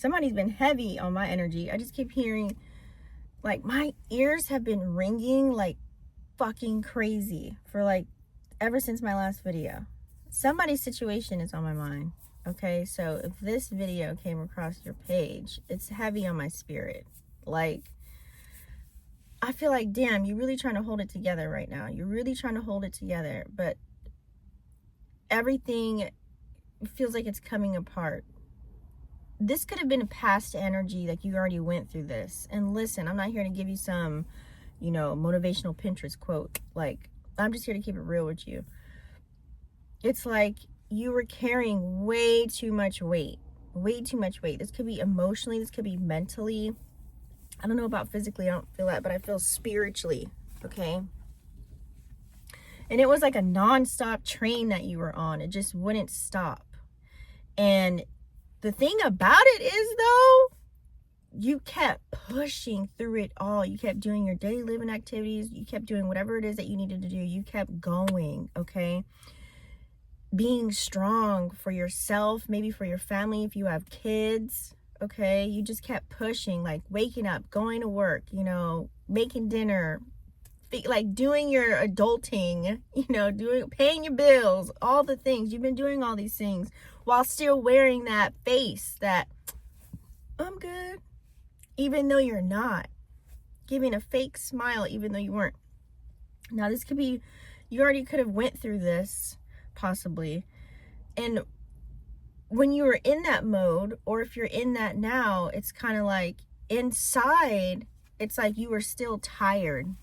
somebody's been heavy on my energy. I just keep hearing, like, my ears have been ringing like fucking crazy for like ever since my last video. Somebody's situation is on my mind. Okay, so if this video came across your page, it's heavy on my spirit. Like, I feel like, damn, you're really trying to hold it together right now. You're really trying to hold it together, but everything feels like it's coming apart. This could have been a past energy, like you already went through this. And listen, I'm not here to give you some, motivational Pinterest quote. Like, I'm just here to keep it real with you. It's like you were carrying way too much weight. This could be emotionally, this could be mentally. I don't know about physically, I don't feel that, but I feel spiritually, okay? And it was like a non-stop train that you were on. It just wouldn't stop. And the thing about it is, though, you kept pushing through it all. You kept doing your daily living activities. You kept doing whatever it is that you needed to do. You kept going, okay? Being strong for yourself, maybe for your family if you have kids, okay? You just kept pushing, like waking up, going to work, making dinner, like doing your adulting, paying your bills, all the things. You've been doing all these things while still wearing that face that I'm good, even though you're not. Giving a fake smile even though you weren't. Now this could be, you already could have went through this possibly. And when you were in that mode, or if you're in that now, it's kind of like inside, it's like you were still tired.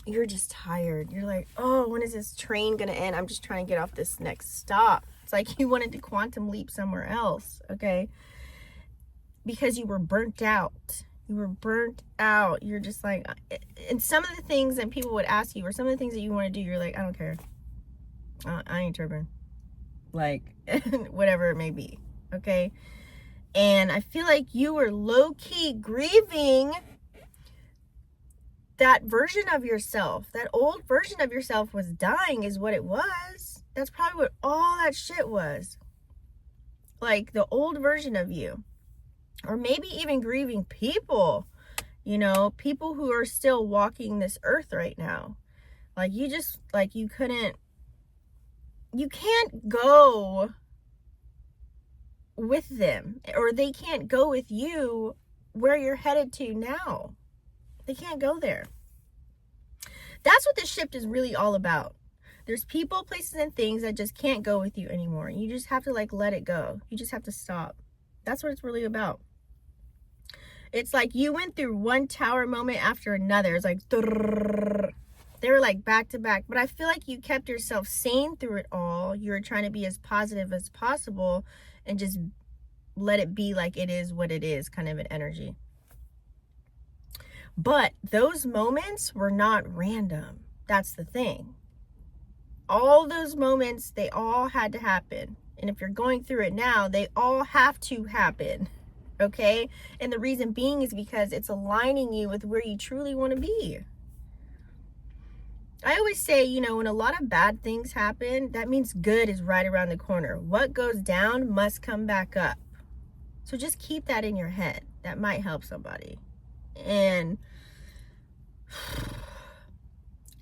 You're just tired. You're like, oh, when is this train gonna end? I'm just trying to get off this next stop. It's like you wanted to quantum leap somewhere else, okay? Because you were burnt out. You're just like, and some of the things that people would ask you, or some of the things that you want to do, you're like, I don't care. I ain't tripping. Like, whatever it may be, okay? And I feel like you were low-key grieving that version of yourself. That old version of yourself was dying is what it was. That's probably what all that shit was. Like, the old version of you. Or maybe even grieving people, people who are still walking this earth right now. Like, you can't go with them, or they can't go with you where you're headed to now. They can't go there. That's what this shift is really all about. There's people, places, and things that just can't go with you anymore. You just have to let it go. You just have to stop. That's what it's really about. It's like you went through one tower moment after another. It's like, they were like back to back. But I feel like you kept yourself sane through it all. You were trying to be as positive as possible and just let it be like it is what it is, kind of an energy. But those moments were not random. That's the thing. All those moments, they all had to happen. And if you're going through it now, they all have to happen. Okay? And the reason being is because it's aligning you with where you truly want to be. I always say, when a lot of bad things happen, that means good is right around the corner. What goes down must come back up. So just keep that in your head. That might help somebody. And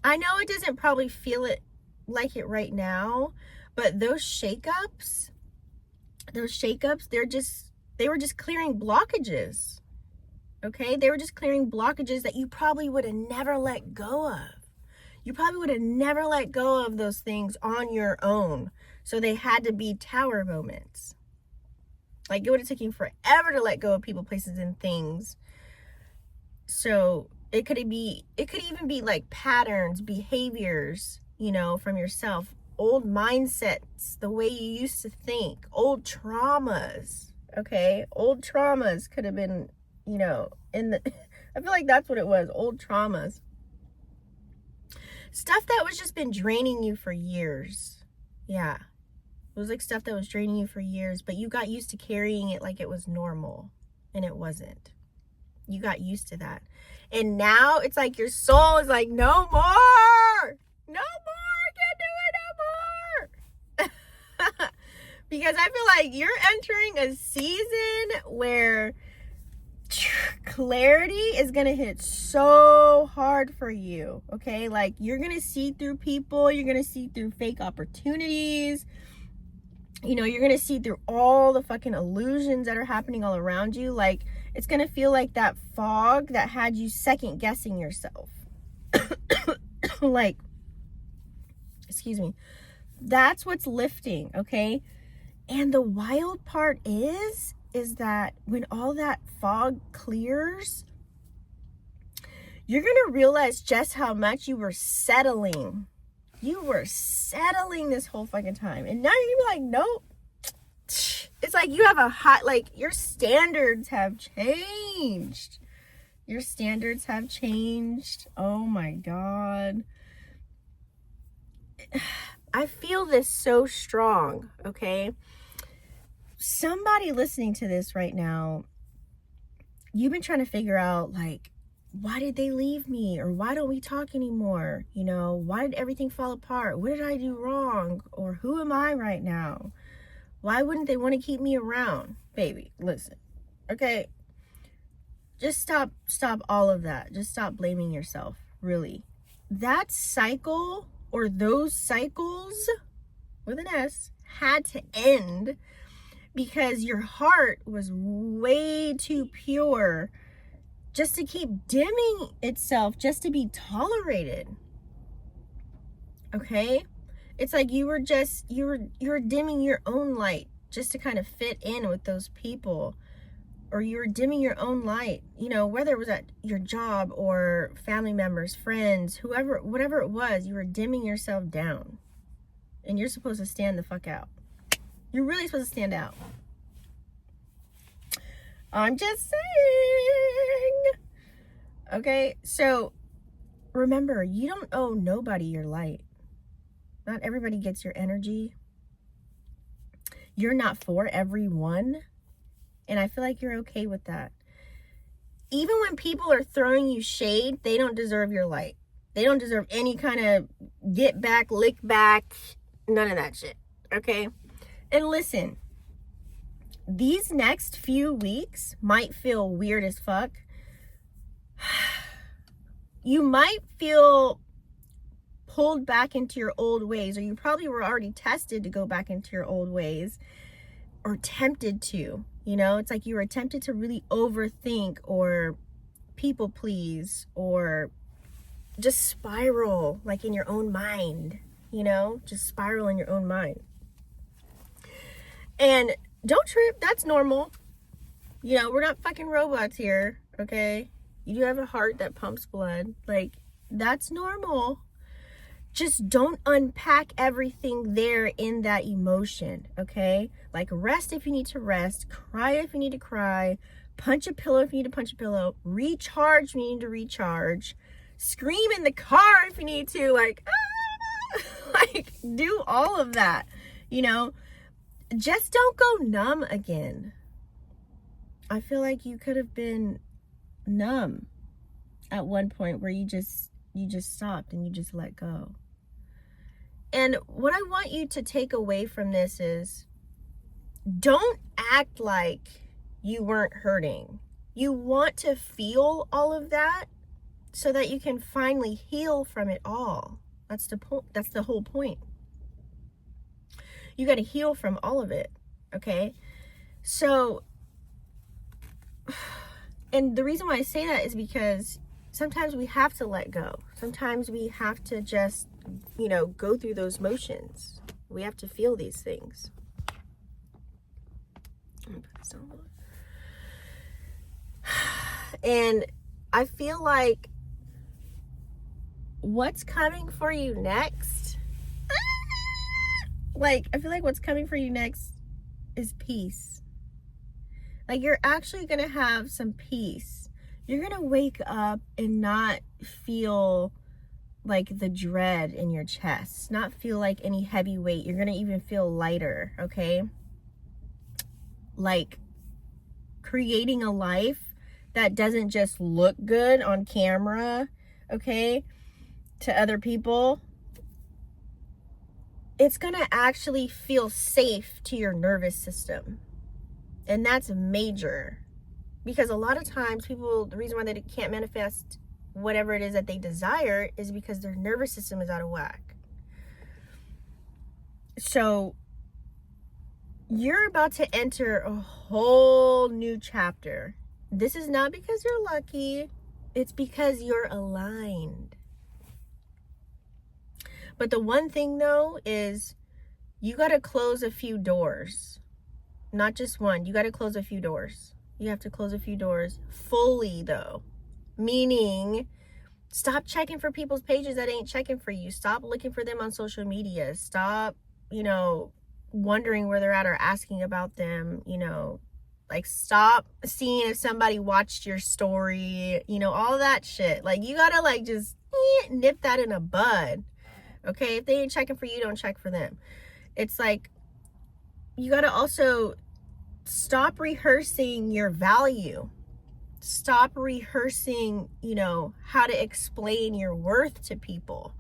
I know it doesn't probably feel it like it right now, but those shakeups, they were just clearing blockages. Okay? They were just clearing blockages that you probably would have never let go of. You probably would have never let go of those things on your own. So they had to be tower moments. Like, it would have taken you forever to let go of people, places, and things. So it could even be like patterns, behaviors, from yourself, old mindsets, the way you used to think, old traumas. Okay, old traumas could have been, I feel like that's what it was, old traumas. Stuff that was just been draining you for years. Yeah. It was like stuff that was draining you for years, but you got used to carrying it like it was normal, and it wasn't. You got used to that. And now it's like your soul is like, no more. No more. I can't do it no more. Because I feel like you're entering a season where clarity is going to hit so hard for you, okay? Like, you're going to see through people. You're going to see through fake opportunities. You know, you're going to see through all the fucking illusions that are happening all around you. Like, it's going to feel like that fog that had you second guessing yourself. Like, excuse me. That's what's lifting, okay? And the wild part is that when all that fog clears, you're going to realize just how much you were settling. You were settling this whole fucking time. And now you're going to be like, nope. It's like you have a hot, like, your standards have changed. Your standards have changed. Oh my God. I feel this so strong, okay? Somebody listening to this right now, you've been trying to figure out, like, why did they leave me? Or why don't we talk anymore? You know, why did everything fall apart? What did I do wrong? Or who am I right now? Why wouldn't they want to keep me around? Baby, listen, okay? Just stop all of that. Just stop blaming yourself, really. That cycle, or those cycles, with an S, had to end because your heart was way too pure just to keep dimming itself, just to be tolerated. Okay? It's like you were dimming your own light just to kind of fit in with those people. Or you were dimming your own light, you know, whether it was at your job or family members, friends, whoever, whatever it was, you were dimming yourself down. And you're supposed to stand the fuck out. You're really supposed to stand out. I'm just saying. Okay, so remember, you don't owe nobody your light. Not everybody gets your energy. You're not for everyone. And I feel like you're okay with that. Even when people are throwing you shade, they don't deserve your light. They don't deserve any kind of get back, lick back, none of that shit. Okay? And listen, these next few weeks might feel weird as fuck. You might feel pulled back into your old ways, or you probably were already tested to go back into your old ways, or tempted to. You know, it's like you were tempted to really overthink or people please or just spiral like in your own mind, you know, just spiral in your own mind. And don't trip, that's normal. You know, we're not fucking robots here, okay? You do have a heart that pumps blood. Like, that's normal. Just don't unpack everything there in that emotion, okay? Like, rest if you need to rest, cry if you need to cry, punch a pillow if you need to punch a pillow, recharge if you need to recharge, scream in the car if you need to, like, ah! Like, do all of that, you know? Just don't go numb again. I feel like you could have been numb at one point where you just stopped and you just let go. And what I want you to take away from this is, don't act like you weren't hurting. You want to feel all of that so that you can finally heal from it all. That's the point. That's the whole point. You got to heal from all of it, okay? So, and the reason why I say that is because sometimes we have to let go. Sometimes we have to just, you know, go through those motions. We have to feel these things. And I feel like what's coming for you next, I feel like what's coming for you next is peace. Like, you're actually going to have some peace. You're going to wake up and not feel like the dread in your chest, not feel like any heavy weight. You're going to even feel lighter, okay? Like, creating a life that doesn't just look good on camera, okay, to other people. it's going to actually feel safe to your nervous system. And that's major. Because a lot of times people, the reason why they can't manifest whatever it is that they desire is because their nervous system is out of whack. So you're about to enter a whole new chapter. This is not because you're lucky. It's because you're aligned. But the one thing though is you got to close a few doors. Not just one. You got to close a few doors. You have to close a few doors fully though. Meaning, stop checking for people's pages that ain't checking for you. Stop looking for them on social media. Stop, wondering where they're at or asking about them, like stop seeing if somebody watched your story, all that shit. Like you gotta like just nip that in a bud. Okay, if they ain't checking for you, don't check for them. It's like you gotta also stop rehearsing your value. Stop rehearsing, how to explain your worth to people.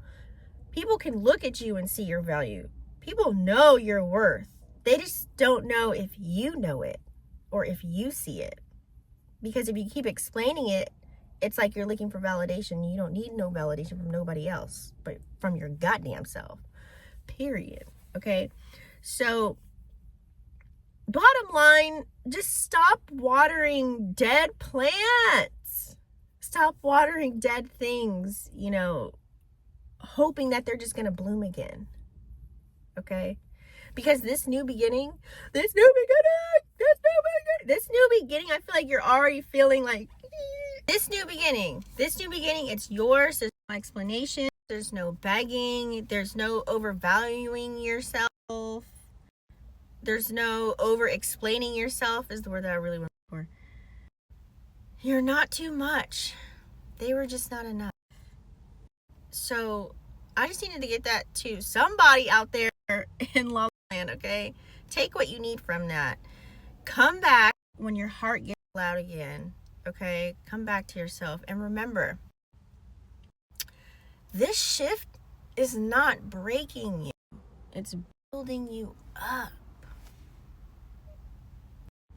People can look at you and see your value. People know your worth. They just don't know if you know it or if you see it. Because if you keep explaining it, it's like you're looking for validation. You don't need no validation from nobody else, but from your goddamn self. Period. Okay? So, bottom line, just stop watering dead plants. Stop watering dead things, hoping that they're just going to bloom again. Okay? Because this new beginning, I feel like you're already feeling like this new beginning, it's yours. There's no explanation. There's no begging. There's no overvaluing yourself. There's no over explaining yourself is the word that I really want for. You're not too much. They were just not enough. So I just needed to get that to somebody out there in La La Land, okay? Take what you need from that. Come back when your heart gets loud again, okay? Come back to yourself. And remember, this shift is not breaking you. It's building you up.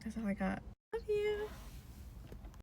That's all I got. Love you.